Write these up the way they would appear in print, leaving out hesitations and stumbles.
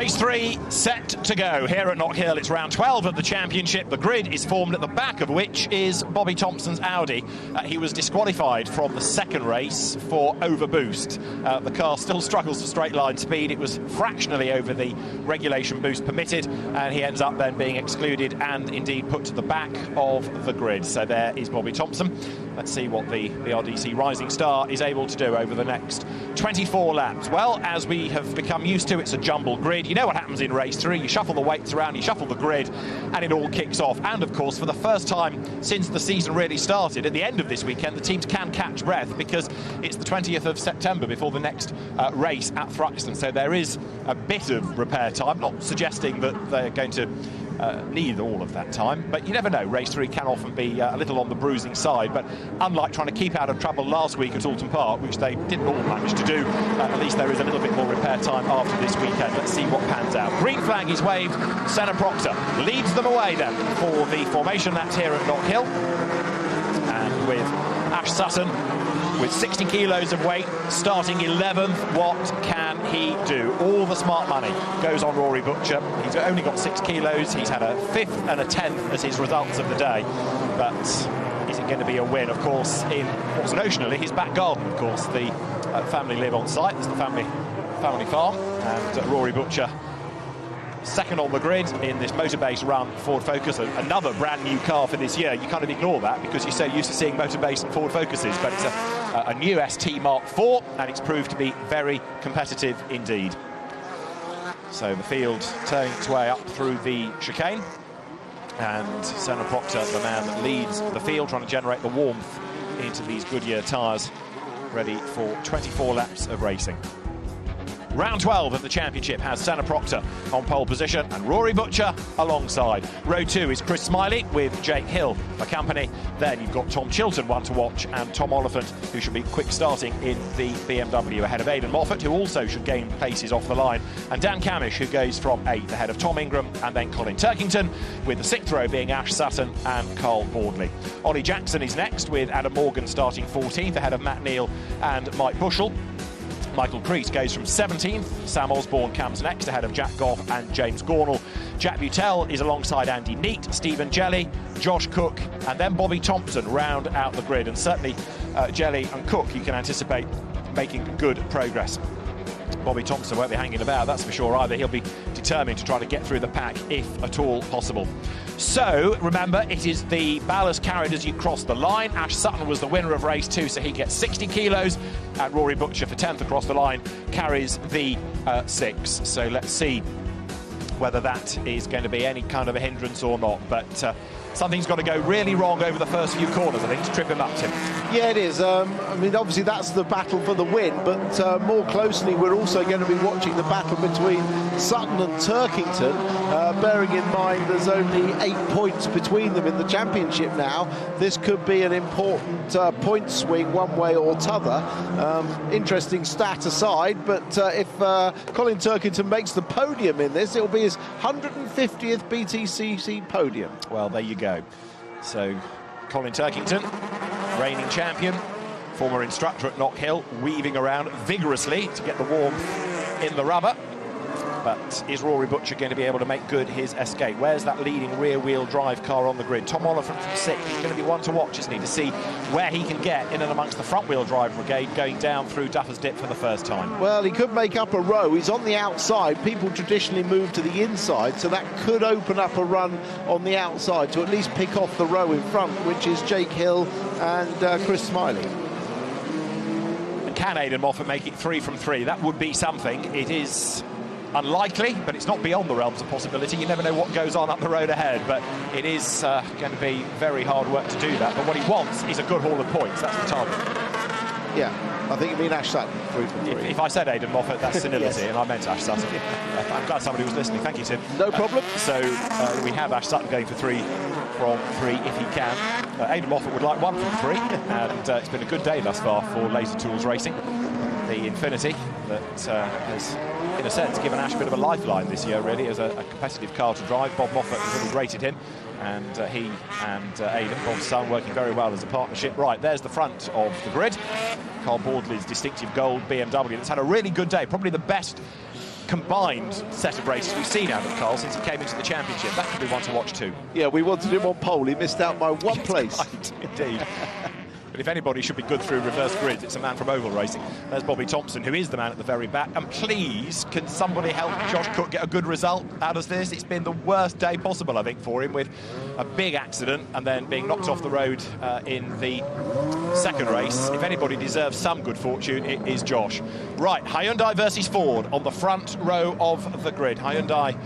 Race 3 set to go here at Knockhill. It's round 12 of the championship. The grid is formed at the back of which is Bobby Thompson's Audi. He was disqualified from the second race for overboost. The car still struggles for straight line speed. It was fractionally over the regulation boost permitted, and he ends up then being excluded and indeed put to the back of the grid. So there is Bobby Thompson. Let's see what the BRDC Rising Star is able to do over the next 24 laps. Well, as we have become used to, it's a jumbled grid. You know what happens in race 3. You shuffle the weights around, you shuffle the grid, and it all kicks off. And, of course, for the first time since the season really started, at the end of this weekend, the teams can catch breath because it's the 20th of September before the next race at Thruxton. So there is a bit of repair time, not suggesting that they're going to need all of that time, but you never know. Race 3 can often be a little on the bruising side, but unlike trying to keep out of trouble last week at Alton Park, which they didn't all manage to do, at least there is a little bit more repair time after this weekend. Let's see what pans out. Green flag is waved. Senna Proctor leads them away then for the formation laps here at Knockhill, and with Ash Sutton with 60 kilos of weight, starting 11th. What can he do? All the smart money goes on Rory Butcher. He's only got 6 kilos. He's had a 5th and a 10th as his results of the day. But is it going to be a win? Of course, in what's notionally his back garden. Of course, the family live on site. It's the family farm. And Rory Butcher, second on the grid in this motor-based run Ford Focus, another brand new car for this year. You kind of ignore that because you're so used to seeing motor-based and Ford Focuses, but it's a new ST Mark IV, and it's proved to be very competitive indeed. So the field turning its way up through the chicane, and Senna Proctor, the man that leads the field, trying to generate the warmth into these Goodyear tyres, ready for 24 laps of racing. Round 12 of the championship has Senna Proctor on pole position and Rory Butcher alongside. Row 2 is Chris Smiley with Jake Hill for company. Then you've got Tom Chilton, one to watch, and Tom Oliphant, who should be quick starting in the BMW ahead of Aidan Moffat, who also should gain places off the line, and Dan Camish, who goes from 8th ahead of Tom Ingram, and then Colin Turkington, with the 6th row being Ash Sutton and Carl Bordley. Ollie Jackson is next with Adam Morgan starting 14th ahead of Matt Neal and Mike Bushell. Michael Crease goes from 17th. Sam Osborne comes next ahead of Jack Goff and James Gornall. Jack Butel is alongside Andy Neat, Stephen Jelly, Josh Cook, and then Bobby Thompson round out the grid. And certainly Jelly and Cook you can anticipate making good progress. Bobby Thompson won't be hanging about, that's for sure either. He'll be determined to try to get through the pack if at all possible. So, remember, it is the ballast carried as you cross the line. Ash Sutton was the winner of race 2, so he gets 60 kilos. And Rory Butcher, for 10th across the line, carries the 6. So let's see whether that is going to be any kind of a hindrance or not. But something's got to go really wrong over the first few corners, I think, to trip him up, Tim. Yeah, it is. I mean, obviously that's the battle for the win, but more closely we're also going to be watching the battle between Sutton and Turkington, bearing in mind there's only 8 points between them in the championship now. This could be an important point swing one way or t'other. Interesting stat aside, but if Colin Turkington makes the podium in this, it'll be his 150th BTCC podium. Well, there you go. So Colin Turkington, reigning champion, former instructor at Knockhill, weaving around vigorously to get the warmth in the rubber. But is Rory Butcher going to be able to make good his escape? Where's that leading rear-wheel drive car on the grid? Tom Oliphant from 6th. He's going to be one to watch, isn't he, to see where he can get in and amongst the front-wheel drive brigade going down through Duffer's Dip for the first time. Well, he could make up a row. He's on the outside. People traditionally move to the inside, so that could open up a run on the outside to at least pick off the row in front, which is Jake Hill and Chris Smiley. And can Aidan Moffat make it 3 from 3? That would be something. It is unlikely, but it's not beyond the realms of possibility. You never know what goes on up the road ahead, but it is going to be very hard work to do that. But what he wants is a good haul of points. That's the target. Yeah, I think you mean Ash Sutton, 3 from 3. If I said Aidan Moffat, that's senility, Yes. And I meant Ash Sutton. I'm glad somebody was listening. Thank you, Tim. No problem. So we have Ash Sutton going for 3 from 3 if he can. Aidan Moffat would like 1 from 3, and it's been a good day thus far for Laser Tools Racing. The Infinity that has, in a sense, given Ash a bit of a lifeline this year, really, as a competitive car to drive. Bob Moffat has really rated him, and he and Aidan, Bob's son, working very well as a partnership. Right, there's the front of the grid. Carl Bordley's distinctive gold BMW that's had a really good day, probably the best combined set of races we've seen out of Carl since he came into the championship. That could be one to watch too. Yeah, we wanted him on pole. He missed out by one place. Right, indeed. But if anybody should be good through reverse grids, it's a man from oval racing. There's Bobby Thompson, who is the man at the very back. And please, can somebody help Josh Cook get a good result out of this? It's been the worst day possible, I think, for him, with a big accident and then being knocked off the road in the second race. If anybody deserves some good fortune, it is Josh. Right, Hyundai versus Ford on the front row of the grid. Hyundai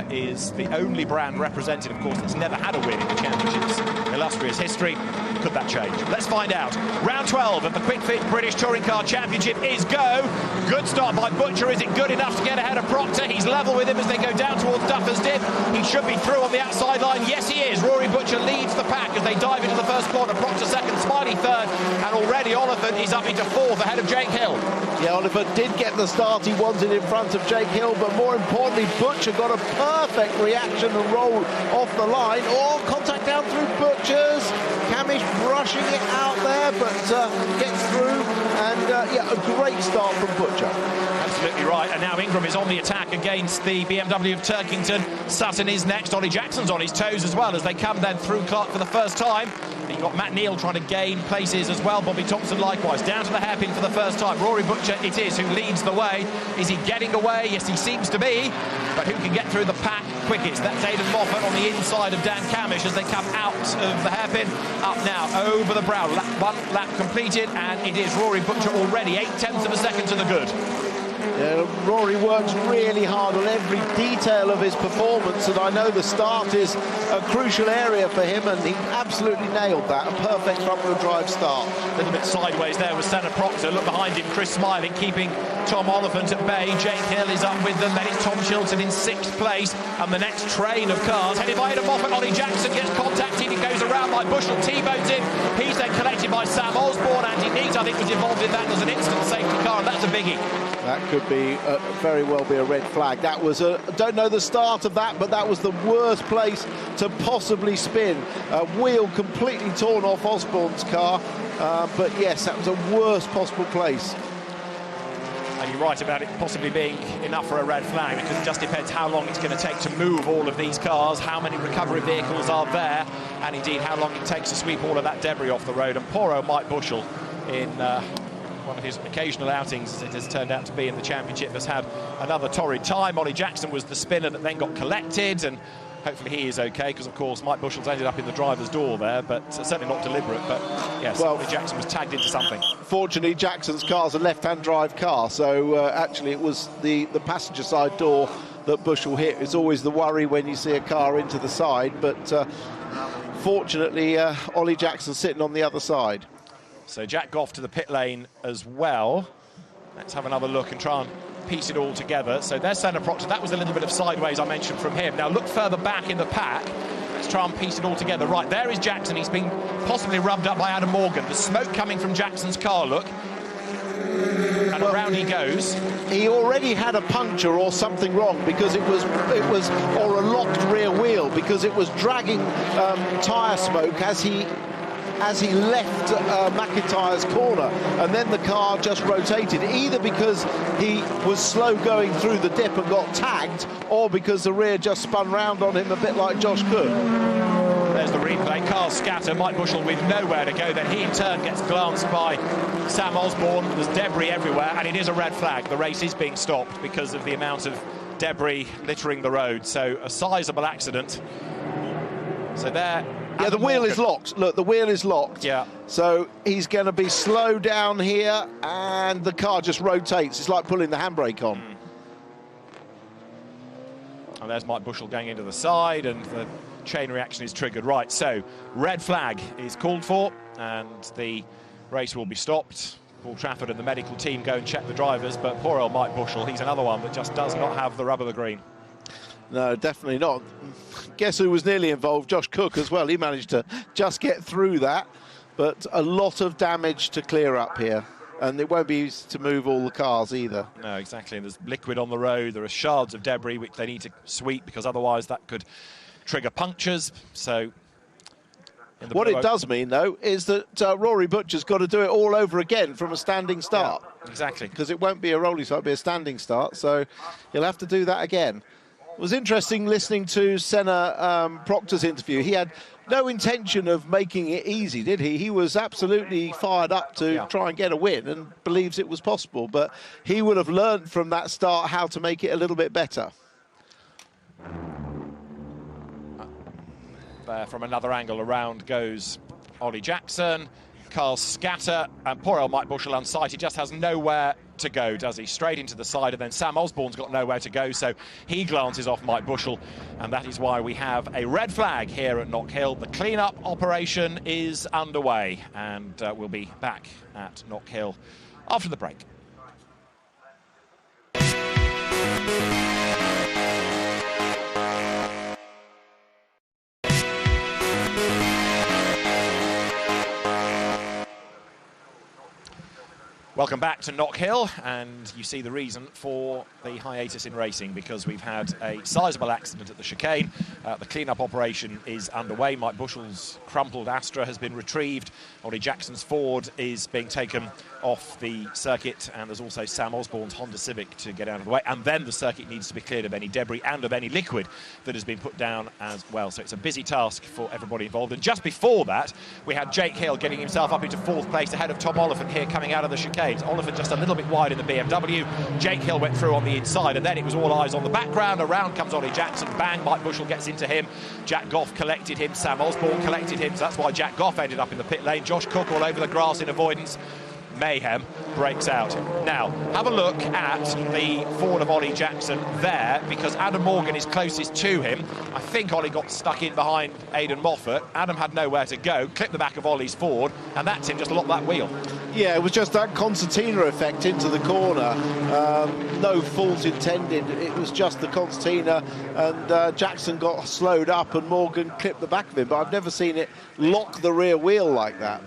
is the only brand represented, of course, that's never had a win in the championships. Illustrious history. Could that change? Let's find out. Round 12 of the Quick Fit British Touring Car Championship is go. Good start by Butcher. Is it good enough to get ahead of Proctor? He's level with him as they go down towards Duffer's Dip. He should be through on the outside line. Yes, he is. Rory Butcher leads the pack as they dive into the first corner. Proctor second, Smiley third, and already Oliphant is up into fourth ahead of Jake Hill. Yeah, Oliphant did get the start he wanted in front of Jake Hill, but more importantly, Butcher got a perfect reaction and roll off the line. Oh, contact down through Butcher's. Camish brushing it out there, but gets through, and yeah, a great start from Butcher. Absolutely right, and now Ingram is on the attack against the BMW of Turkington. Sutton is next. Ollie Jackson's on his toes as well as they come then through Clark for the first time. You've got Matt Neal trying to gain places as well. Bobby Thompson likewise. Down to the hairpin for the first time. Rory Butcher it is who leads the way. Is he getting away? Yes, he seems to be. But who can get through the pack quickest? That's Aidan Moffat on the inside of Dan Camish as they come out of the hairpin. Up now, over the brow. One lap completed, and it is Rory Butcher already 0.8 of a second to the good. Yeah, Rory works really hard on every detail of his performance, and I know the start is a crucial area for him, and he absolutely nailed that. A perfect front-wheel drive start. A little bit sideways there was Senna Proctor. Look behind him, Chris Smiling keeping Tom Oliphant at bay. Jake Hill is up with them. Then it's Tom Chilton in 6th place, and the next train of cars headed by Aidan Moffat. Ollie Jackson gets contacted. He goes around by Bushell. T-bones in. He's then collected by Sam Osborne. Andy Neat, I think, was involved in that. There's an instant safety car, and that's a biggie. That could be very well be a red flag. That was don't know the start of that, but that was the worst place to possibly spin. A wheel completely torn off Osborne's car, but yes, that was a worst possible place. And you're right about it possibly being enough for a red flag, because it just depends how long it's going to take to move all of these cars, how many recovery vehicles are there, and indeed how long it takes to sweep all of that debris off the road. And poor old Mike Bushell, in one of his occasional outings, as it has turned out to be in the championship, has had another torrid time. Ollie Jackson was the spinner that then got collected, and hopefully he is okay, because of course Mike Bushell's ended up in the driver's door there, but certainly not deliberate. But yes, well, Ollie Jackson was tagged into something. Fortunately, Jackson's car's a left-hand drive car, so actually it was the passenger side door that Bushell hit. It's always the worry when you see a car into the side, but fortunately Ollie Jackson's sitting on the other side. So Jack Goff to the pit lane as well. Let's have another look and try and piece it all together. So there's Senna Proctor. That was a little bit of sideways I mentioned from him. Now look further back in the pack. Let's try and piece it all together. Right, there is Jackson. He's been possibly rubbed up by Adam Morgan. The smoke coming from Jackson's car, look. And around he goes. He already had a puncture or something wrong, because it was or a locked rear wheel, because it was dragging tyre smoke as he left McIntyre's corner, and then the car just rotated, either because he was slow going through the dip and got tagged, or because the rear just spun round on him a bit like Josh Cook. There's the replay. Cars scatter. Mike Bushell with nowhere to go. Then he in turn gets glanced by Sam Osborne. There's debris everywhere, and it is a red flag. The race is being stopped because of the amount of debris littering the road. So a sizable accident. So there. Yeah, the wheel is locked. Look, the wheel is locked. Yeah. So he's going to be slow down here, and the car just rotates. It's like pulling the handbrake on. And there's Mike Bushell going into the side, and the chain reaction is triggered. Right, so red flag is called for, and the race will be stopped. Paul Trafford and the medical team go and check the drivers, but poor old Mike Bushell, he's another one that just does not have the rub of the green. No, definitely not. Guess who was nearly involved? Josh Cook as well. He managed to just get through that, but a lot of damage to clear up here, and it won't be easy to move all the cars either. No, exactly. There's liquid on the road. There are shards of debris which they need to sweep, because otherwise that could trigger punctures. So what it does mean, though, is that Rory Butcher's got to do it all over again from a standing start. Yeah. Exactly. Because it won't be a rolling start, it'll be a standing start, so he'll have to do that again. It was interesting listening to Senna Proctor's interview. He had no intention of making it easy, did he? He was absolutely fired up to try and get a win and believes it was possible, but he would have learned from that start how to make it a little bit better. There from another angle around goes Ollie Jackson, Carl Scatter, and poor old Mike Bushell unsighted, just has nowhere to go, does he? Straight into the side, and then Sam Osborne's got nowhere to go, so he glances off Mike Bushell, and that is why we have a red flag here at Knockhill. The clean-up operation is underway, and we'll be back at Knockhill after the break. Welcome back to Knockhill, and you see the reason for the hiatus in racing, because we've had a sizable accident at the chicane. The clean-up operation is underway. Mike Bushell's crumpled Astra has been retrieved. Ollie Jackson's Ford is being taken off the circuit, and there's also Sam Osborne's Honda Civic to get out of the way. And then the circuit needs to be cleared of any debris and of any liquid that has been put down as well. So it's a busy task for everybody involved. And just before that, we had Jake Hill getting himself up into 4th place ahead of Tom Oliphant here coming out of the chicane. Oliphant just a little bit wide in the BMW. Jake Hill went through on the inside, and then it was all eyes on the background. Around comes Ollie Jackson, bang, Mike Bushell gets into him. Jack Goff collected him, Sam Osborne collected him, so that's why Jack Goff ended up in the pit lane. Josh Cook all over the grass in avoidance. Mayhem breaks out. Now, have a look at the Ford of Ollie Jackson there, because Adam Morgan is closest to him. I think Ollie got stuck in behind Aidan Moffat. Adam had nowhere to go, clipped the back of Ollie's Ford, and that's him just locked that wheel. Yeah, it was just that concertina effect into the corner. No fault intended. It was just the concertina, and Jackson got slowed up and Morgan clipped the back of him, but I've never seen it lock the rear wheel like that.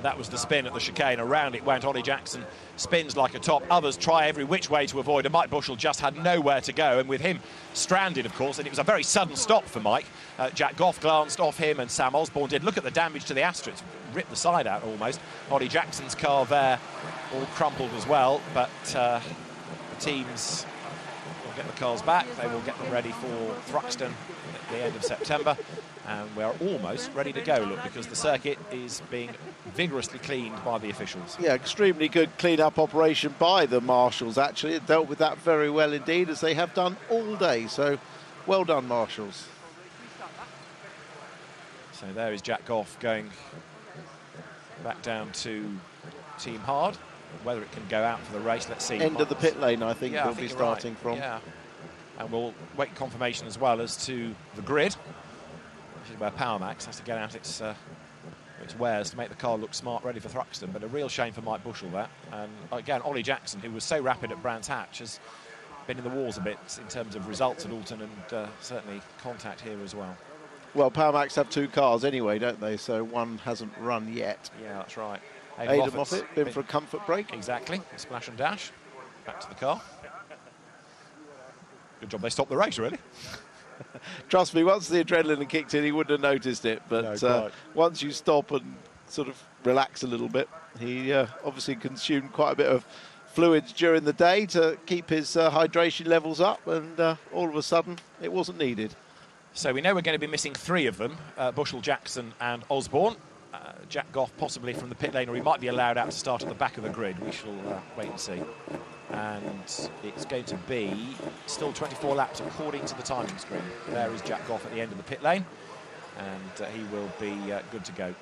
That was the spin at the chicane. Around it went. Ollie Jackson spins like a top. Others try every which way to avoid, and Mike Bushell just had nowhere to go, and with him stranded, of course, and it was a very sudden stop for Mike. Jack Goff glanced off him, and Sam Osborne did. Look at the damage to the Astra. It's ripped the side out almost. Ollie Jackson's car there all crumpled as well, but the teams will get the cars back. They will get them ready for Thruxton at the end of September. And we're almost ready to go, look, because the circuit is being vigorously cleaned by the officials. Yeah, extremely good clean-up operation by the marshals, actually. It dealt with that very well indeed, as they have done all day. So, well done, marshals. So there is Jack Goff going back down to Team Hard. Whether it can go out for the race, let's see. End of the pit lane, I think, we'll be starting from. Yeah, and we'll wait confirmation as well as to the grid, which is where PowerMax has to get out its wares to make the car look smart, ready for Thruxton. But a real shame for Mike Bushell there. And again, Ollie Jackson, who was so rapid at Brands Hatch, has been in the wars a bit in terms of results at Alton, and certainly contact here as well. Well, PowerMax have 2 cars anyway, don't they? So one hasn't run yet. Yeah, that's right. Aidan Moffat been for a comfort break. Exactly. Splash and dash. Back to the car. Good job they stopped the race, really. Trust me, once the adrenaline had kicked in, he wouldn't have noticed it. But no, once you stop and sort of relax a little bit, he obviously consumed quite a bit of fluids during the day to keep his hydration levels up, and all of a sudden it wasn't needed. So we know we're going to be missing 3 of them, Bushell, Jackson and Osborne. Jack Goff possibly from the pit lane, or he might be allowed out to start at the back of the grid. We shall wait and see. And it's going to be still 24 laps according to the timing screen. There is Jack Goff at the end of the pit lane, and he will be good to go.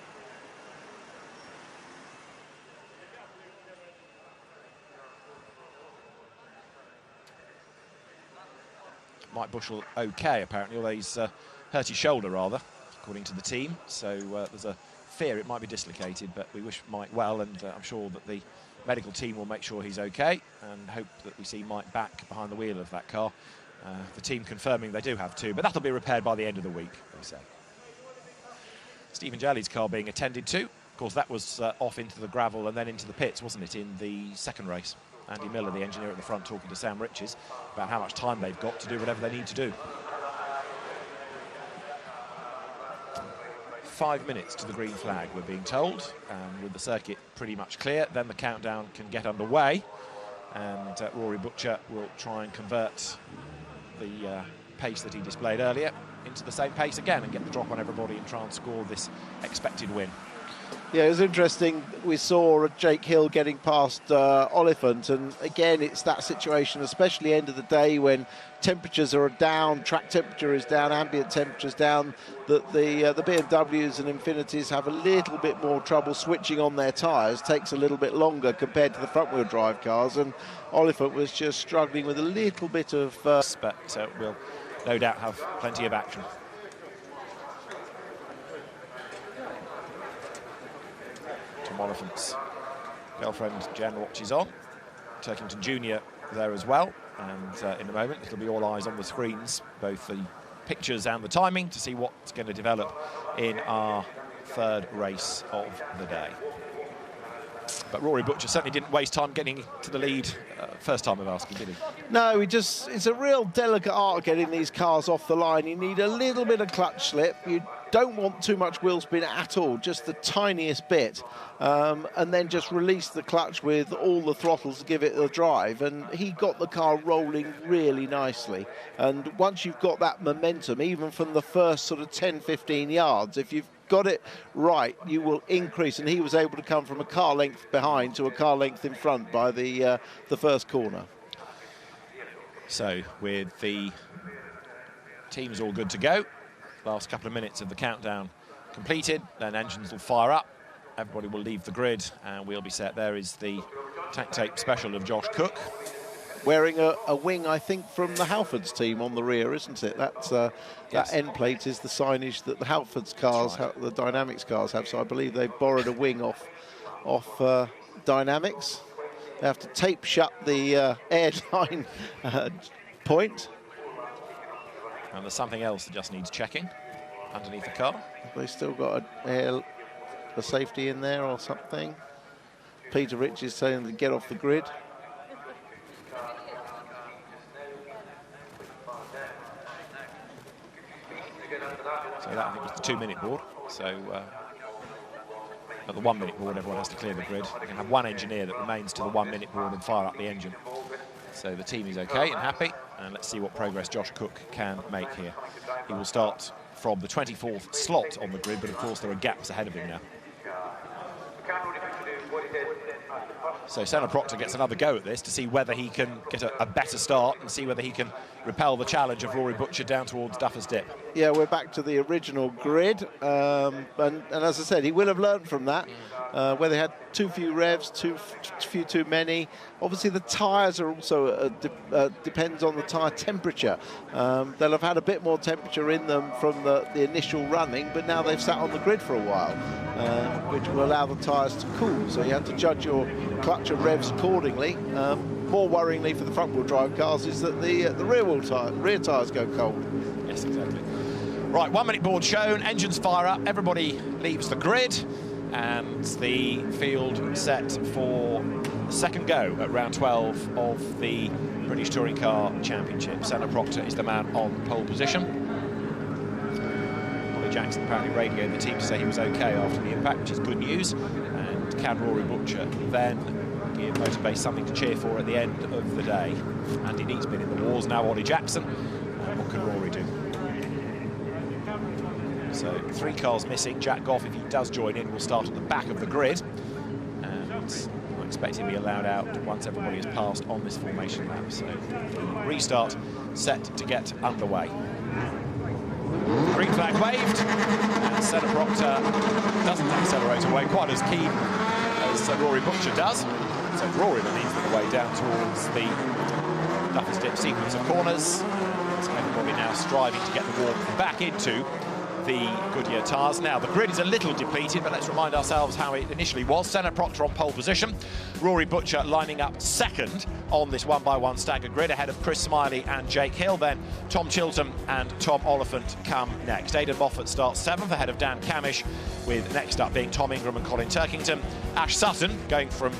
Mike Bushell okay, apparently, although he's hurt his shoulder rather, according to the team. So there's a fear it might be dislocated, but we wish Mike well, and I'm sure that the medical team will make sure he's okay, and hope that we see Mike back behind the wheel of that car. The team confirming they do have 2, but that'll be repaired by the end of the week, they say. Stephen Jelley's car being attended to. Of course, that was off into the gravel and then into the pits, wasn't it, in the second race? Andy Miller, the engineer at the front, talking to Sam Riches about how much time they've got to do whatever they need to do. 5 minutes to the green flag, we're being told, and with the circuit pretty much clear, then the countdown can get underway, and Rory Butcher will try and convert the pace that he displayed earlier into the same pace again and get the drop on everybody and try and score this expected win. Yeah, it was interesting. We saw Jake Hill getting past Oliphant, and again, it's that situation, especially end of the day when temperatures are down, track temperature is down, ambient temperature's down, that the BMWs and Infinities have a little bit more trouble switching on their tyres. Takes a little bit longer compared to the front-wheel drive cars, and Oliphant was just struggling with a little bit of... But we'll no doubt have plenty of action. Tom Oliphant's girlfriend Jen watches on. Turkington Jr. there as well, and in a moment it'll be all eyes on the screens, both the pictures and the timing, to see what's going to develop in our third race of the day. But Rory Butcher certainly didn't waste time getting to the lead first time of asking, did he? No, it's a real delicate art getting these cars off the line. You need a little bit of clutch slip. You don't want too much wheel spin at all, just the tiniest bit, and then just release the clutch with all the throttles to give it a drive. And he got the car rolling really nicely. And once you've got that momentum, even from the first sort of 10-15 yards, if you've got it right, you will increase, and he was able to come from a car length behind to a car length in front by the first corner. So with the teams all good to go, last couple of minutes of the countdown completed, then engines will fire up, everybody will leave the grid, and we'll be set. There is the tack tape special of Josh Cook, wearing a wing, I think, from the Halfords team on the rear, isn't it? That's yes. That end plate is the signage that the Halfords cars, right, the Dynamics cars have. So I believe they borrowed a wing off Dynamics. They have to tape shut the airline point. And there's something else that just needs checking underneath the car. Have they still got a safety in there or something? Peter Rich is saying to get off the grid. So that, I think, was the 2-minute board. So at the 1-minute board, everyone has to clear the grid. They can have one engineer that remains to the 1-minute board and fire up the engine. So the team is okay and happy, and let's see what progress Josh Cook can make here. He will start from the 24th slot on the grid, but of course there are gaps ahead of him now. So Senna Proctor gets another go at this to see whether he can get a better start and see whether he can repel the challenge of Rory Butcher down towards Duffer's Dip. Yeah, we're back to the original grid, and as I said, he will have learned from that, where they had too few revs, too many. Obviously, the tyres are also depends on the tyre temperature. They'll have had a bit more temperature in them from the initial running, but now they've sat on the grid for a while, which will allow the tyres to cool. So you have to judge your clutch and revs accordingly. More worryingly for the front-wheel drive cars is that the rear tyres go cold. Yes, exactly. Right, 1-minute board shown, engines fire up, everybody leaves the grid, and the field set for the second go at round 12 of the British Touring Car Championship. Senna Proctor is the man on pole position. Ollie Jackson apparently radioed the team to say he was okay after the impact, which is good news. And can Rory Butcher then give Motorbase something to cheer for at the end of the day? Andy Neat's been in the wars, now Ollie Jackson. What can Rory do? So 3 cars missing. Jack Goff, if he does join in, will start at the back of the grid, and I expect him to be allowed out once everybody has passed on this formation lap. So restart set to get underway. Green flag waved, and Senna Proctor doesn't accelerate away quite as keen as Rory Butcher does. So Rory leads the way down towards the Duffer's Dip sequence of corners. So everybody now striving to get the warmth back into the Goodyear tyres. Now, the grid is a little depleted, but let's remind ourselves how it initially was. Senna Proctor on pole position, Rory Butcher lining up second on this 1x1 staggered grid, ahead of Chris Smiley and Jake Hill. Then Tom Chilton and Tom Oliphant come next. Aidan Moffat starts 7th, ahead of Dan Camish, with next up being Tom Ingram and Colin Turkington. Ash Sutton, going from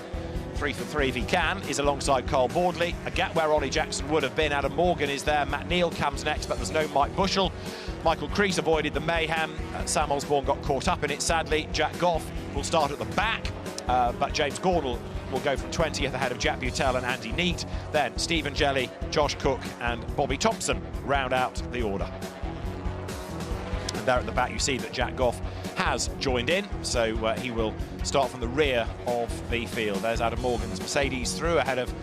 3 for 3 if he can, is alongside Carl Bordley. A gap where Ollie Jackson would have been. Adam Morgan is there. Matt Neal comes next, but there's no Mike Bushell. Michael Crease avoided the mayhem. Sam Osborne got caught up in it, sadly. Jack Goff will start at the back, but James Gornall will go from 20th ahead of Jack Butel and Andy Neate. Then Stephen Jelly, Josh Cook and Bobby Thompson round out the order. And there at the back you see that Jack Goff has joined in, so he will start from the rear of the field. There's Adam Morgan's Mercedes through ahead of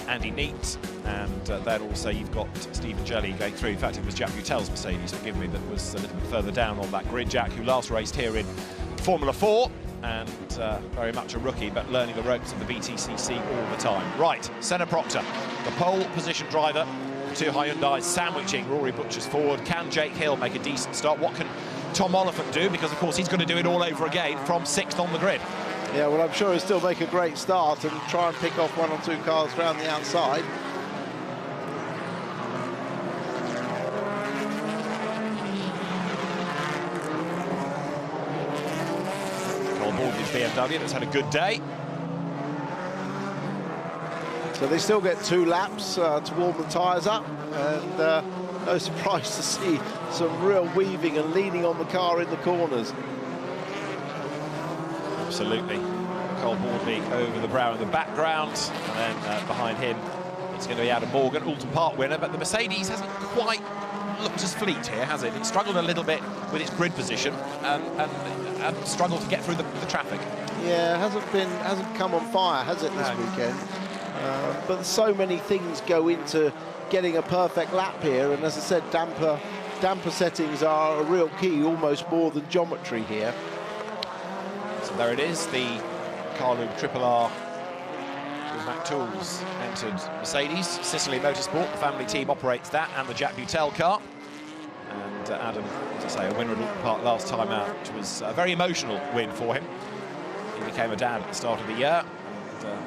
Andy Neate, and then also you've got Stephen Jelly going through. In fact, it was Jack Butel's Mercedes, forgive me, that was a little bit further down on that grid. Jack, who last raced here in Formula 4, and very much a rookie, but learning the ropes of the BTCC all the time. Right, Senna Proctor, the pole position driver. Two Hyundais sandwiching Rory Butcher's forward. Can Jake Hill make a decent start? What can Tom Oliphant do? Because, of course, he's going to do it all over again from 6th on the grid. Yeah, well, I'm sure he'll still make a great start and try and pick off 1 or 2 cars around the outside. His BMW that's had a good day. So they still get 2 laps to warm the tyres up, and no surprise to see some real weaving and leaning on the car in the corners. Absolutely. Cole Baldby over the brow in the background, and then behind him it's going to be Adam Morgan, Alton Park winner, but the Mercedes hasn't quite looked as fleet here, has it? It struggled a little bit with its grid position and struggled to get through the traffic. Yeah, hasn't come on fire, has it, this weekend? But so many things go into getting a perfect lap here, and as I said, damper settings are a real key, almost more than geometry here. So there it is, the Carlube Triple R with Mac Tools entered Mercedes. Sicily Motorsport, the family team, operates that, and the Jack Butel car. And Adam, as I say, a winner at Alton Park last time out, which was a very emotional win for him. He became a dad at the start of the year.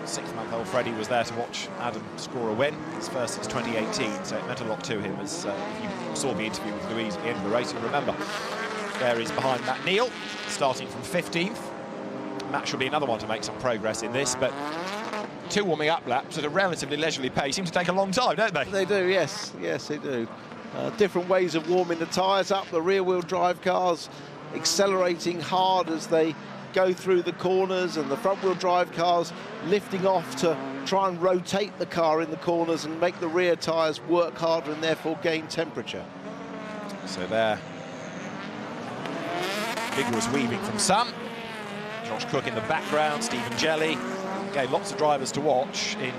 6-month-old Freddie was there to watch Adam score a win, his first since 2018, so it meant a lot to him. As if you saw the interview with Louise at the end of the race, you'll remember. There is behind Matt Neal, starting from 15th. Matt should be another one to make some progress in this, but 2 warming up laps at a relatively leisurely pace seem to take a long time, don't they? They do, yes, they do. Different ways of warming the tyres up. The rear-wheel drive cars accelerating hard as they go through the corners, and the front-wheel drive cars lifting off to try and rotate the car in the corners and make the rear tyres work harder and therefore gain temperature. So there, vigorous weaving from some. Josh Cook in the background, Stephen Jelly. Again, lots of drivers to watch in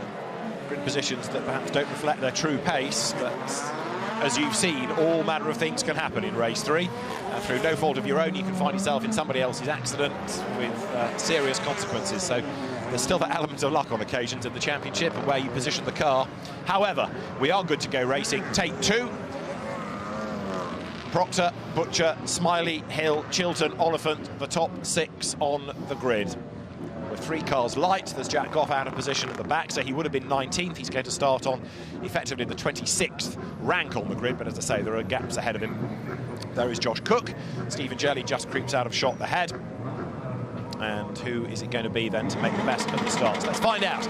grid positions that perhaps don't reflect their true pace, but as you've seen, all manner of things can happen in race 3. Through no fault of your own, you can find yourself in somebody else's accident with serious consequences. So there's still that element of luck on occasions in the championship and where you position the car. However, we are good to go racing. Take 2. Proctor, Butcher, Smiley, Hill, Chilton, Oliphant, the top 6 on the grid. With 3 cars light, there's Jack Goff out of position at the back, so he would have been 19th. He's going to start on effectively the 26th rank on the grid, but as I say, there are gaps ahead of him. There is Josh Cook. Stephen Jelly just creeps out of shot ahead. And who is it going to be then to make the best of the starts? Let's find out.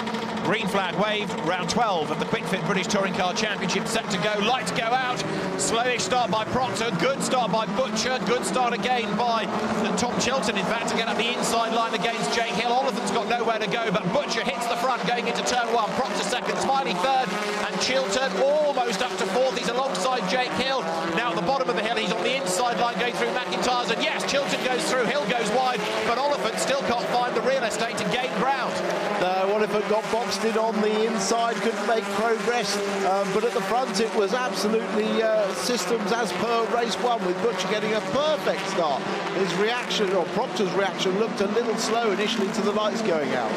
Green flag waved, round 12 of the Quick Fit British Touring Car Championship set to go. Lights go out. Slowish start by Proctor, good start by Butcher, good start again by Tom Chilton, in fact, to get up the inside line against Jake Hill. Oliphant's got nowhere to go, but Butcher hits the front going into turn 1. Proctor second, Smiley third, and Chilton almost up to 4th. He's alongside Jake Hill. Now at the bottom of the hill, he's on the inside line going through McIntyre's, and yes, Chilton goes through, Hill goes wide, but Oliphant still can't find the real estate to gain ground. No, Oliphant got boxed in on the inside, couldn't make progress, but at the front it was absolutely systems as per race 1, with Butcher getting a perfect start. His reaction, or Proctor's reaction, looked a little slow initially to the lights going out.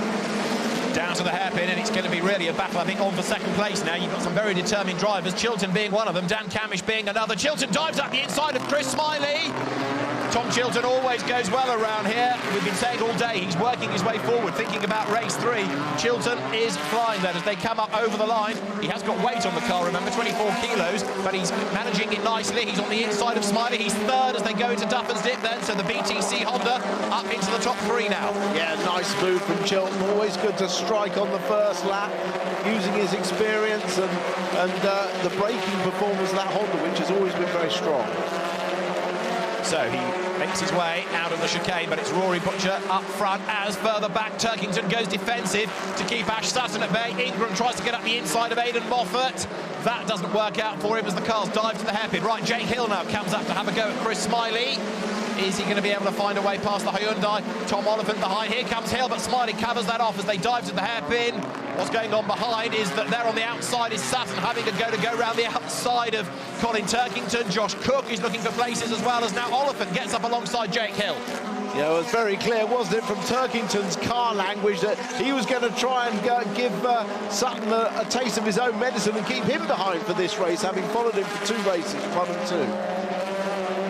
Down to the hairpin, and it's going to be really a battle, I think, on for second place now. You've got some very determined drivers, Chilton being one of them, Dan Camish being another. Chilton dives up the inside of Chris Smiley. Tom Chilton always goes well around here. We've been saying all day, he's working his way forward, thinking about race 3. Chilton is flying then as they come up over the line. He has got weight on the car, remember, 24 kilos, but he's managing it nicely. He's on the inside of Smiley. He's third as they go into Duffer's Dip then, so the BTC Honda up into the top 3 now. Yeah, nice move from Chilton. Always good to strike on the first lap, using his experience and the braking performance of that Honda, which has always been very strong. So he makes his way out of the chicane, but it's Rory Butcher up front as further back Turkington goes defensive to keep Ash Sutton at bay. Ingram tries to get up the inside of Aidan Moffat. That doesn't work out for him as the cars dive to the hairpin. Right, Jake Hill now comes up to have a go at Chris Smiley. Is he going to be able to find a way past the Hyundai? Tom Oliphant behind. Here comes Hill, but Smiley covers that off as they dive to the hairpin. What's going on behind is that there on the outside is Sutton having a go around the outside of Colin Turkington. Josh Cook is looking for places as well as now Oliphant gets up alongside Jake Hill. Yeah, it was very clear, wasn't it, from Turkington's car language that he was going to try and give Sutton a taste of his own medicine and keep him behind for this race, having followed him for 2 races, 1 and 2.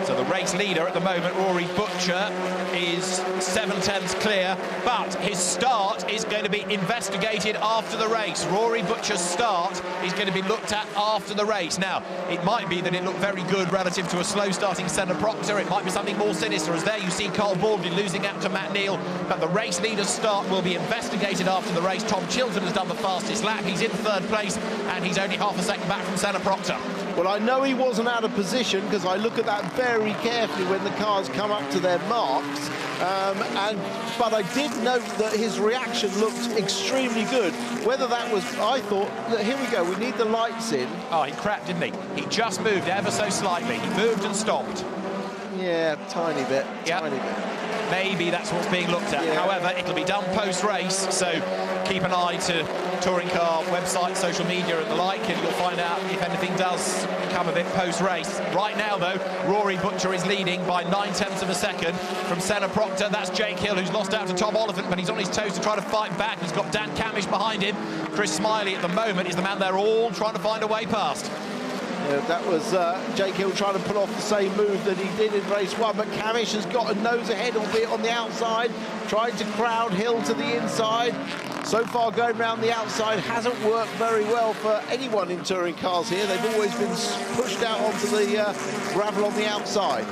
So the race leader at the moment, Rory Butcher, is 7/10ths clear, but his start is going to be investigated after the race. Rory Butcher's start is going to be looked at after the race. Now, it might be that it looked very good relative to a slow-starting Senna Proctor. It might be something more sinister, as there you see Carl Baldwin losing out to Matt Neal, but the race leader's start will be investigated after the race. Tom Chilton has done the fastest lap. He's in 3rd place, and he's only half a second back from Senna Proctor. Well, I know he wasn't out of position because I look at that very carefully when the cars come up to their marks. But I did note that his reaction looked extremely good. Whether that was, I thought, look, here we go, we need the lights in. Oh, he crapped, didn't he? He just moved ever so slightly. He moved and stopped. Yeah, tiny bit, tiny bit. Maybe that's what's being looked at. Yeah. However, it'll be done post-race, so keep an eye to touring car website, social media and the like, and you'll find out if anything does come of it post-race. Right now, though, Rory Butcher is leading by 9/10ths of a second from Senna Proctor. That's Jake Hill, who's lost out to Tom Oliphant, but he's on his toes to try to fight back. He's got Dan Camish behind him. Chris Smiley at the moment is the man they're all trying to find a way past. Yeah, that was Jake Hill trying to pull off the same move that he did in race 1, but Camish has got a nose ahead, albeit on the outside, trying to crowd Hill to the inside. So far, going round the outside hasn't worked very well for anyone in touring cars here. They've always been pushed out onto the gravel on the outside.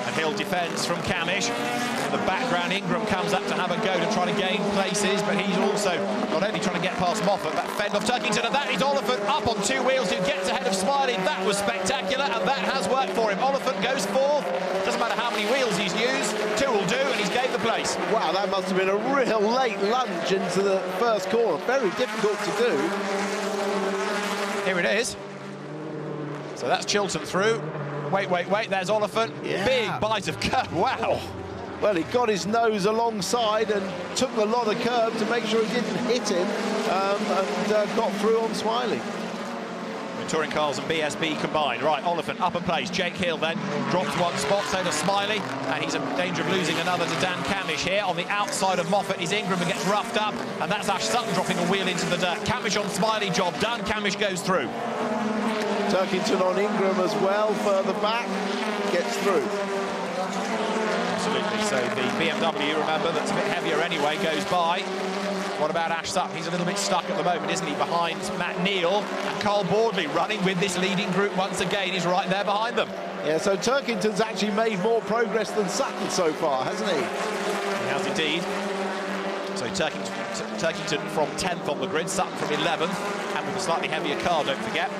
And Hill defends from Camish. In the background, Ingram comes up to have a go to try to gain places, but he's also not only trying to get past Moffat, but fend off Turkington, and that is Oliphant up on 2 wheels, who gets ahead of Smiley. That was spectacular, and that has worked for him. Oliphant goes 4th. Doesn't matter how many wheels he's used, 2 will do, and he's gained the place. Wow, that must have been a real late lunge into the first corner. Very difficult to do. Here it is. So that's Chilton through. Wait, there's Oliphant. Yeah. Big bite of curb, wow. Well, he got his nose alongside and took a lot of curb to make sure he didn't hit him, and got through on Smiley. Touring cars and BSB combined. Right, Oliphant up in place. Jake Hill then drops 1 spot, so does Smiley, and he's in danger of losing another to Dan Camish here. On the outside of Moffat is Ingram, who gets roughed up, and that's Ash Sutton dropping a wheel into the dirt. Camish on Smiley, job done. Camish goes through. Turkington on Ingram as well, further back, gets through. Absolutely, so the BMW, remember, that's a bit heavier anyway, goes by. What about Ash Sutton? He's a little bit stuck at the moment, isn't he, behind Matt Neal. And Carl Baldwin running with this leading group once again. He's right there behind them. Yeah, so Turkington's actually made more progress than Sutton so far, hasn't he? He has indeed. So Turkington from 10th on the grid, Sutton from 11th, and with a slightly heavier car, don't forget.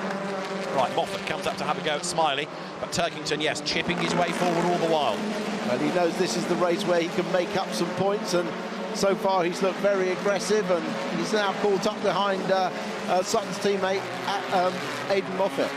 Right, Moffat comes up to have a go at Smiley, but Turkington, yes, chipping his way forward all the while. Well, he knows this is the race where he can make up some points, and so far he's looked very aggressive, and he's now caught up behind Sutton's teammate, Aidan Moffat.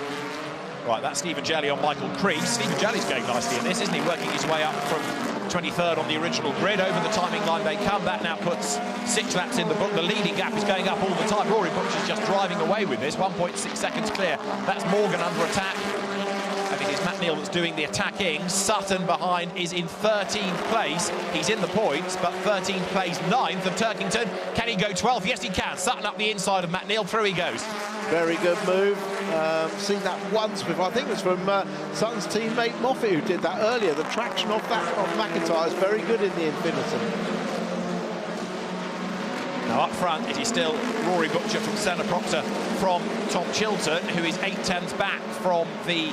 Right, that's Stephen Jelly on Michael Creed. Stephen Jelly's going nicely in this, isn't he? Working his way up from 23rd on the original grid. Over the timing line they come. That now puts 6 laps in the book. The leading gap is going up all the time. Rory Butcher's just driving away with this. 1.6 seconds clear. That's Morgan under attack. I think it's Matt Neal that's doing the attacking. Sutton behind is in 13th place. He's in the points, but 13th place, 9th of Turkington. Can he go 12th? Yes, he can. Sutton up the inside of Matt Neal. Through he goes. Very good move. Seen that once before. I think it was from Sutton's teammate Moffat who did that earlier. The traction off McIntyre is very good in the Infinity. Now up front it is still Rory Butcher from Senna Proctor from Tom Chilton, who is 8/10ths back from the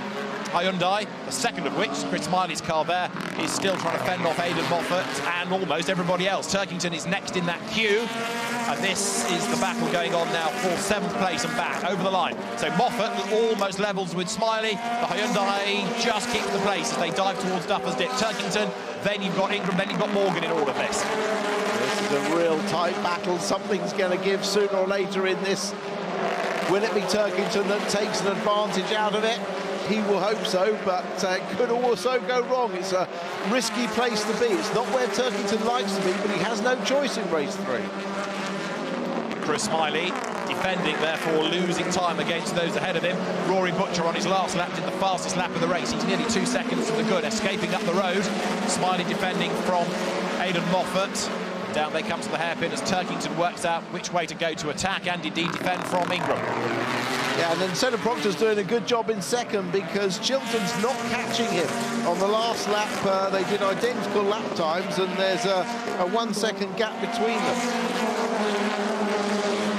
Hyundai, the second of which, Chris Smiley's car there, is still trying to fend off Aidan Moffat and almost everybody else. Turkington is next in that queue. And this is the battle going on now for 7th place and back over the line. So Moffat almost levels with Smiley. The Hyundai just keeps the place as they dive towards Duffers Dip. Turkington, then you've got Ingram, then you've got Morgan in all of this. This is a real tight battle. Something's going to give sooner or later in this. Will it be Turkington that takes an advantage out of it? He will hope so, but it could also go wrong. It's a risky place to be. It's not where Turkington likes to be, but he has no choice in race 3. Chris Smiley defending, therefore losing time against those ahead of him. Rory Butcher on his last lap did the fastest lap of the race. He's nearly 2 seconds to the good, escaping up the road. Smiley defending from Aidan Moffat. Down they come to the hairpin as Turkington works out which way to go to attack and indeed defend from Ingram. Yeah, and then Senna Proctor's doing a good job in second because Chilton's not catching him. On the last lap, they did identical lap times, and there's a 1 second gap between them.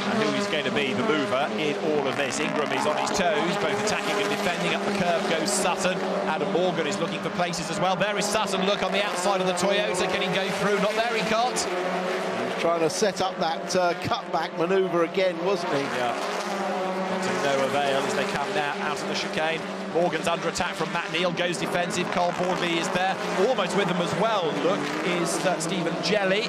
And who is going to be the mover in all of this? Ingram is on his toes, both attacking and defending. Up the curve goes Sutton. Adam Morgan is looking for places as well. There is Sutton, look on the outside of the Toyota. Can he go through? Not there, he can't. He was trying to set up that cutback manoeuvre again, wasn't he? Yeah. To no avail as they come now out of the chicane. Morgan's under attack from Matt Neal, goes defensive. Carl Bordley is there, almost with them as well. Look, is Stephen Jelly.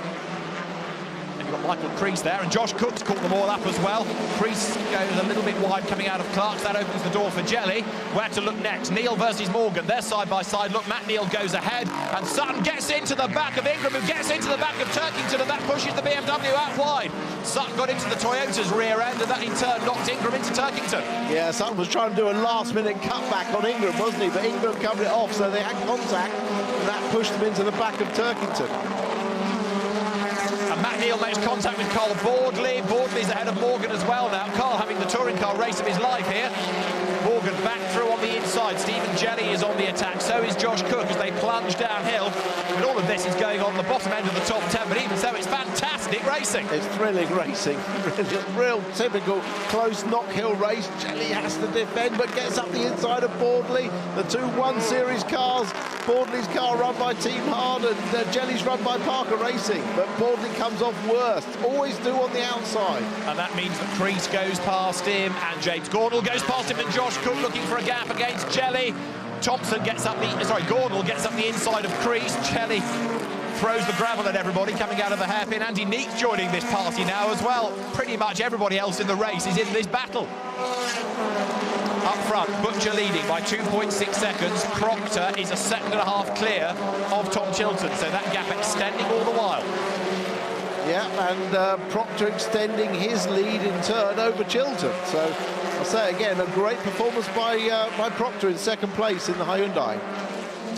And you've got Michael Crease there, and Josh Cook's caught them all up as well. Crease goes a little bit wide coming out of Clark's. That opens the door for Jelly. Where to look next? Neal versus Morgan. They're side by side. Look, Matt Neal goes ahead, and Sutton gets into the back of Ingram, who gets into the back of Turkington, and that pushes the BMW out wide. Sutton got into the Toyota's rear end, and that in turn knocked Ingram into Turkington. Yeah, Sutton was trying to do a last-minute cutback on Ingram, wasn't he? But Ingram covered it off, so they had contact, and that pushed them into the back of Turkington. And Matt Neal makes contact with Carl Bordley. Bordley's ahead of Morgan as well now. Carl having the touring car race of his life here. Morgan back through on the inside. Stephen Jelly is on the attack. So is Josh Cook as they plunge downhill. And all of this is going on the bottom end of the top 10. But even so, it's fantastic racing. It's thrilling racing. Real typical close knock-hill race. Jelly has to defend, but gets up the inside of Bordley. The two 1 Series cars. Bordley's car run by Team Hard, and Jelly's run by Parker Racing. But Bordley comes off worst. Always do on the outside. And that means that Crease goes past him, and James Gordell goes past him, and Josh Cook looking for a gap against Jelly. Thompson gets up Gordell gets up the inside of Crease. Jelly throws the gravel at everybody coming out of the hairpin. Andy Neath joining this party now as well. Pretty much everybody else in the race is in this battle. Up front, Butcher leading by 2.6 seconds. Proctor is a 1.5 seconds clear of Tom Chilton, so that gap extending all the while. Yeah, and Proctor extending his lead in turn over Chilton. So I'll say again, a great performance by Proctor in second place in the Hyundai.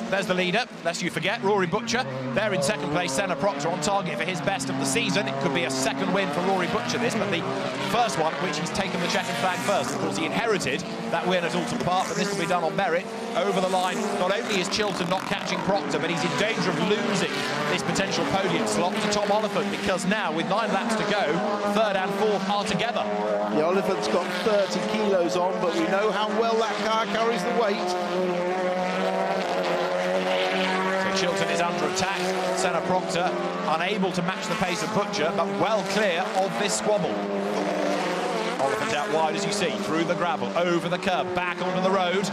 There's the leader, lest you forget, Rory Butcher. They're in second place, Senna Proctor on target for his best of the season. It could be a second win for Rory Butcher this, but the first one, which he's taken the checkered flag first. Of course, he inherited that win at Alton Park, but this will be done on merit. Over the line, not only is Chilton not catching Proctor, but he's in danger of losing this potential podium slot to Tom Oliphant, because now, with 9 laps to go, third and fourth are together. Yeah, Oliphant's got 30 kilos on, but we know how well that car carries the weight. Chilton is under attack. Senna Proctor unable to match the pace of Butcher, but well clear of this squabble. Oliphant out wide, as you see, through the gravel, over the curb, back onto the road.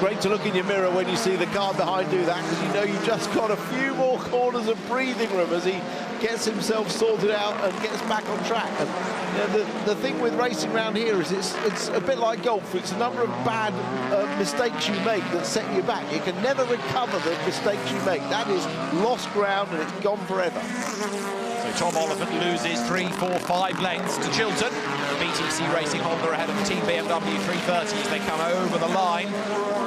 Great to look in your mirror when you see the car behind do that, because you know you've just got a few more corners of breathing room as he gets himself sorted out and gets back on track. And you know, the thing with racing around here is it's a bit like golf. It's a number of bad mistakes you make that set you back. You can never recover the mistakes you make. That is lost ground and it's gone forever. So Tom Oliphant loses 3, 4, 5 lengths to Chilton. The BTCC Racing Honda ahead of the Team BMW 330 as they come over the line.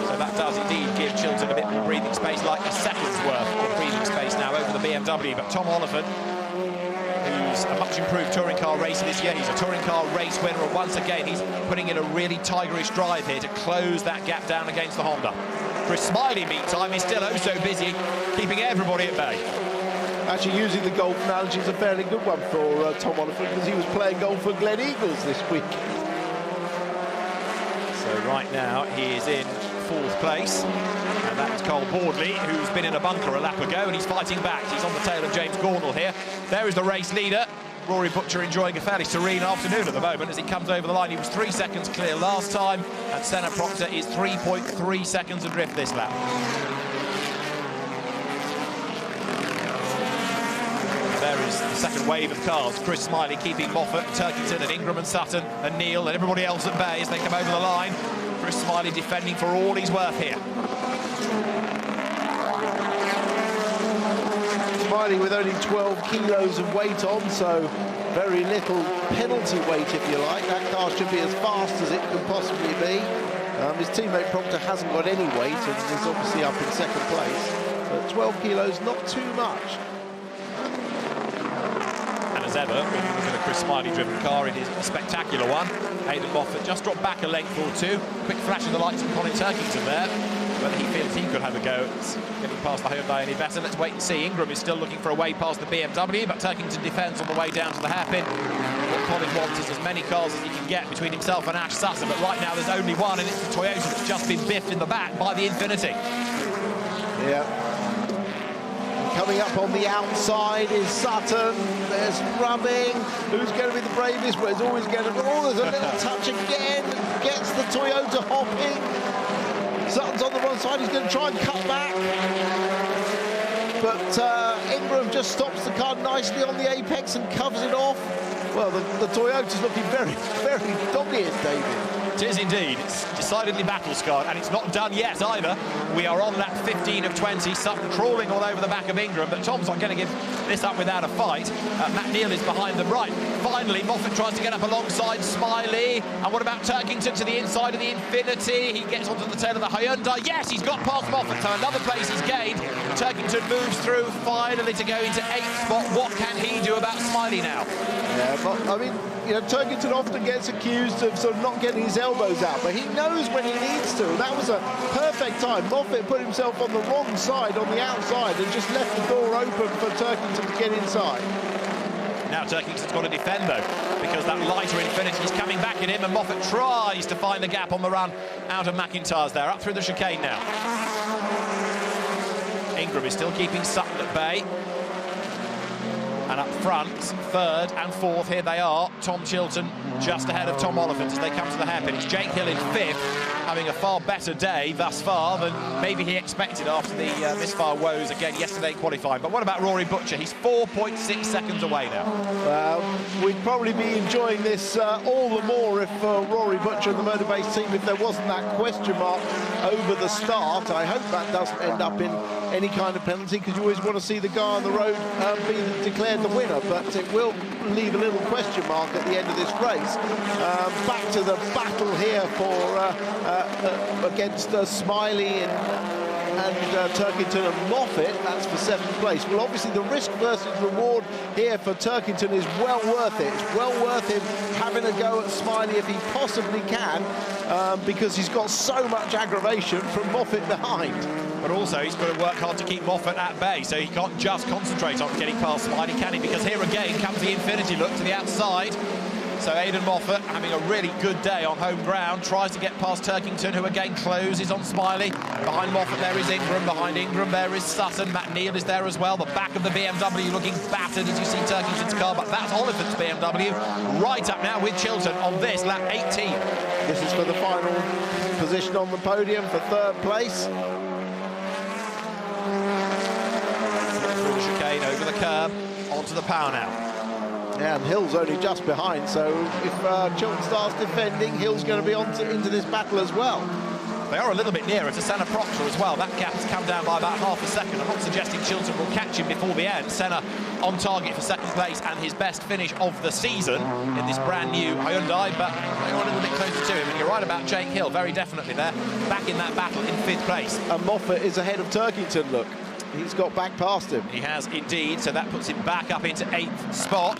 So that does indeed give Chilton a bit more breathing space, like a second's worth of breathing space now over the BMW. But Tom Oliphant, who's a much improved touring car racer this year, he's a touring car race winner, and once again he's putting in a really tigerish drive here to close that gap down against the Honda. Chris Smiley, meantime, is still oh so busy keeping everybody at bay. Actually, using the golf analogy is a fairly good one for Tom Oliphant, because he was playing golf for Glen Eagles this week. So right now he is in 4th place, and that is Carl Bordley, who's been in a bunker a lap ago, and he's fighting back. He's on the tail of James Gordell here. There is the race leader. Rory Butcher enjoying a fairly serene afternoon at the moment as he comes over the line. He was 3 seconds clear last time, and Senna Proctor is 3.3 seconds adrift this lap. There is the second wave of cars. Chris Smiley keeping Moffat, Turkington and Ingram and Sutton and Neil and everybody else at bay as they come over the line. Chris Smiley defending for all he's worth here. Smiley with only 12 kilos of weight on, so very little penalty weight, if you like. That car should be as fast as it can possibly be. His teammate Proctor hasn't got any weight and is obviously up in second place. But 12 kilos, not too much. As ever, when you look at a Chris Smiley-driven car, it is a spectacular one. Aidan Moffat just dropped back a length or two. Quick flash of the lights from Colin Turkington there. Whether he feels he could have a go at getting past the Hyundai any better, let's wait and see. Ingram is still looking for a way past the BMW, but Turkington defends on the way down to the hairpin. What Colin wants is as many cars as he can get between himself and Ash Sutton, but right now there's only one, and it's the Toyota that's just been biffed in the back by the Infiniti. Yeah. Coming up on the outside is Sutton. There's rubbing. Who's going to be the bravest? Well, it's always going to be. Oh, there's a little touch again. Gets the Toyota hopping. Sutton's on the wrong side. He's going to try and cut back. But Ingram just stops the car nicely on the apex and covers it off. Well, the Toyota's looking very, very dogged, David. It is indeed. It's decidedly battle-scarred, and it's not done yet either. We are on lap 15 of 20. Sutton crawling all over the back of Ingram, but Tom's not going to give this up without a fight. Matt Neal is behind them right. Finally, Moffat tries to get up alongside Smiley. And what about Turkington to the inside of the Infiniti? He gets onto the tail of the Hyundai. Yes, he's got past Moffat, so another place he's gained. Turkington moves through finally to go into 8th spot. What can he do about Smiley now? Yeah, but, I mean, you know, Turkington often gets accused of sort of not getting his elbows out, but he knows when he needs to. And that was a perfect time. Moffat put himself on the wrong side, on the outside, and just left the door open for Turkington to get inside. Now Turkington's got to defend, though, because that lighter Infiniti is coming back at him, and Moffat tries to find the gap on the run out of McIntyre's there, up through the chicane now. Ingram is still keeping Sutton at bay. And up front, 3rd and 4th, here they are. Tom Chilton just ahead of Tom Oliphant as they come to the hairpin. It's Jake Hill in 5th, having a far better day thus far than maybe he expected after the misfire woes again yesterday in qualifying. But what about Rory Butcher? He's 4.6 seconds away now. We'd probably be enjoying this all the more if Rory Butcher and the Motorbase team, if there wasn't that question mark over the start. I hope that doesn't end up in any kind of penalty, because you always want to see the guy on the road be declared the winner, but it will leave a little question mark at the end of this race. Back to the battle here for against Smiley and Turkington and Moffat. That's for 7th place. Well, obviously the risk versus reward here for Turkington is well worth it. It's well worth him having a go at Smiley if he possibly can, because he's got so much aggravation from Moffat behind. But also he's got to work hard to keep Moffat at bay, so he can't just concentrate on getting past Smiley, can he? Because here again comes the Infiniti look to the outside. So Aidan Moffat having a really good day on home ground, tries to get past Turkington, who again closes on Smiley. Behind Moffat there is Ingram, behind Ingram there is Sutton, Matt Neal is there as well. The back of the BMW looking battered as you see Turkington's car, but that's Oliphant's BMW right up now with Chilton on this lap 18. This is for the final position on the podium for 3rd place. Through the chicane, over the curb, onto the power now. Yeah, and Hill's only just behind, so if Chilton starts defending, Hill's going to be into this battle as well. They are a little bit nearer to Senna Proctor as well. That gap has come down by about half a second. I'm not suggesting Chilton will catch him before the end. Senna on target for 2nd place and his best finish of the season in this brand new Hyundai, but you're a little bit closer to him. And you're right about Jake Hill, very definitely there, back in that battle in 5th place. And Moffat is ahead of Turkington, look. He's got back past him. He has indeed, so that puts him back up into 8th spot.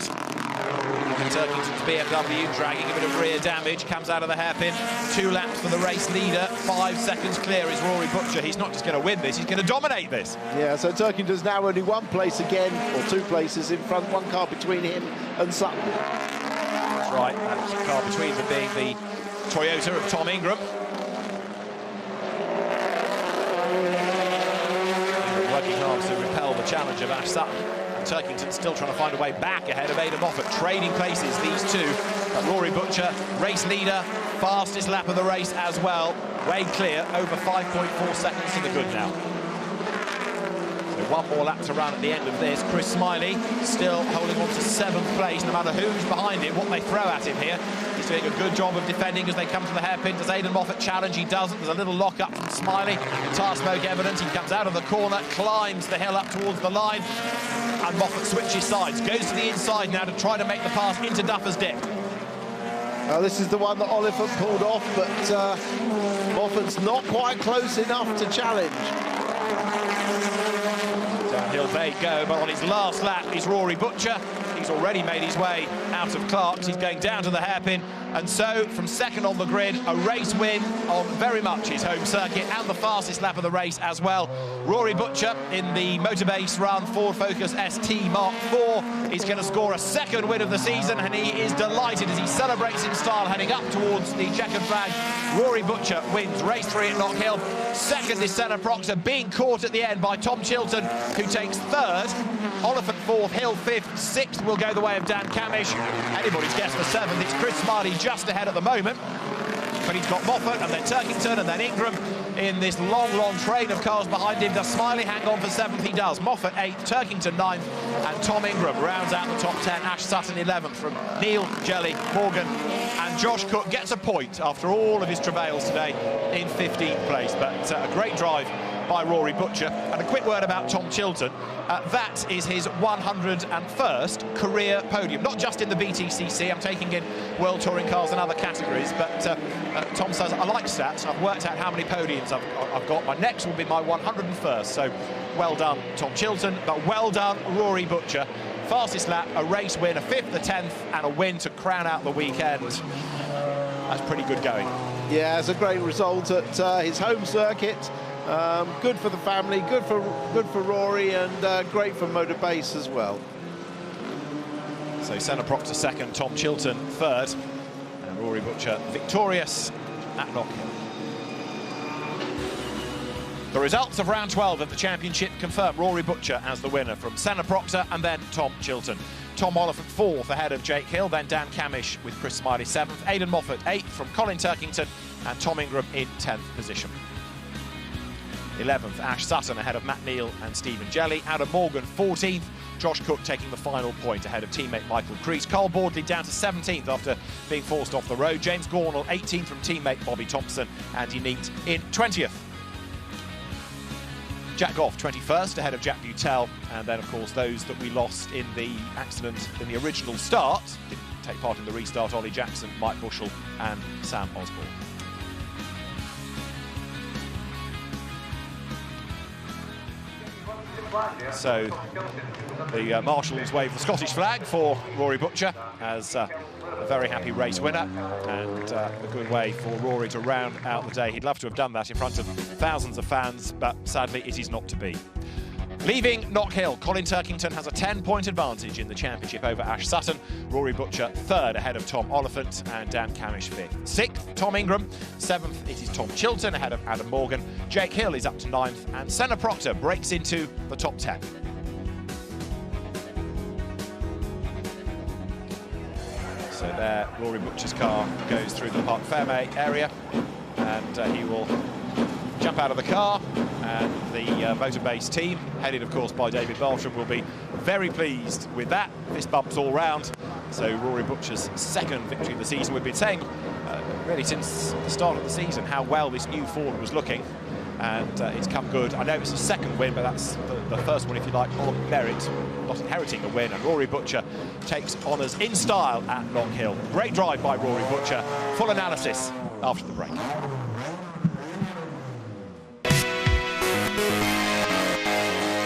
Turkington's BMW dragging a bit of rear damage, comes out of the hairpin. 2 laps for the race leader, 5 seconds clear is Rory Butcher. He's not just going to win this, he's going to dominate this. Yeah, so Turkington's now only 1 place again, or 2 places in front, 1 car between him and Sutton. That's right, that's the car between them being the Toyota of Tom Ingram. Working hard to repel the challenge of Ash Sutton. Turkington still trying to find a way back ahead of Aidan Moffat. Trading places, these two. But Rory Butcher, race leader, fastest lap of the race as well. Way clear, over 5.4 seconds to the good now. So one more lap to run at the end of this. Chris Smiley still holding on to 7th place, no matter who's behind him, what they throw at him here. He's doing a good job of defending as they come to the hairpin. Does Aidan Moffat challenge? He doesn't. There's a little lock-up from Smiley. Tyre smoke evident. He comes out of the corner, climbs the hill up towards the line, and Moffat switches sides. Goes to the inside now to try to make the pass into Duffer's Dip. This is the one that Oliphant pulled off, but Moffat's not quite close enough to challenge. Downhill they go, but on his last lap is Rory Butcher. He's already made his way out of Clark's. He's going down to the hairpin, and so from second on the grid, a race win on very much his home circuit and the fastest lap of the race as well. Rory Butcher in the Motorbase Run Ford Focus ST Mark IV is going to score a 2nd win of the season, and he is delighted as he celebrates in style heading up towards the checkered flag. Rory Butcher wins race 3 at Knock Hill. 2nd is Senna Proctor, being caught at the end by Tom Chilton, who takes 3rd. Oliphant 4th, Hill 5th, 6th will go the way of Dan Camish. Anybody's guess for 7th. It's Chris Smiley just ahead at the moment, but he's got Moffat and then Turkington and then Ingram in this long train of cars behind him. Does Smiley hang on for 7th? He does. Moffat 8th, Turkington 9th, and Tom Ingram rounds out the top 10. Ash Sutton 11th from Neil, Jelly, Morgan, and Josh Cook gets a point after all of his travails today in 15th place. But a great drive by Rory Butcher. And a quick word about Tom Chilton. That is his 101st career podium, not just in the BTCC. I'm taking in World Touring Cars and other categories, but Tom says, I like stats. I've worked out how many podiums I've got. My next will be my 101st. So well done, Tom Chilton, but well done, Rory Butcher. Fastest lap, a race win, a 5th, a 10th, and a win to crown out the weekend. That's pretty good going. Yeah, it's a great result at his home circuit. Good for the family, good for Rory, and great for Motorbase as well. So Senna Proctor 2nd, Tom Chilton 3rd, and Rory Butcher victorious at Knock Hill. The results of round 12 of the championship confirm Rory Butcher as the winner from Senna Proctor and then Tom Chilton. Tom Oliphant 4th ahead of Jake Hill, then Dan Camish with Chris Smiley 7th, Aidan Moffat 8th from Colin Turkington, and Tom Ingram in 10th position. 11th, Ash Sutton ahead of Matt Neal and Stephen Jelly. Adam Morgan 14th, Josh Cook taking the final point ahead of teammate Michael Crease. Carl Boardley down to 17th after being forced off the road. James Gornall 18th from teammate Bobby Thompson, and Andy Neat in 20th. Jack Goff 21st ahead of Jack Butel, and then of course those that we lost in the accident in the original start, didn't take part in the restart, Ollie Jackson, Mike Bushell and Sam Osborne. So the marshals wave the Scottish flag for Rory Butcher as a very happy race winner, and a good way for Rory to round out the day. He'd love to have done that in front of thousands of fans, but sadly it is not to be. Leaving Knock Hill, Colin Turkington has a 10-point advantage in the championship over Ash Sutton. Rory Butcher 3rd ahead of Tom Oliphant, and Dan Camish 5th. 6th, Tom Ingram. 7th, it is Tom Chilton ahead of Adam Morgan. Jake Hill is up to 9th, and Senna Proctor breaks into the top 10. So there, Rory Butcher's car goes through the Parc Fermé area, and he will jump out of the car, and the Motorbase team, headed of course by David Bartram, will be very pleased with that. Fist bumps all round. So Rory Butcher's 2nd victory of the season. We've been saying really since the start of the season how well this new Ford was looking, and it's come good. I know it's a 2nd win, but that's the first one, if you like, on merit, not inheriting a win. And Rory Butcher takes honours in style at Knock Hill. Great drive by Rory Butcher. Full analysis after the break.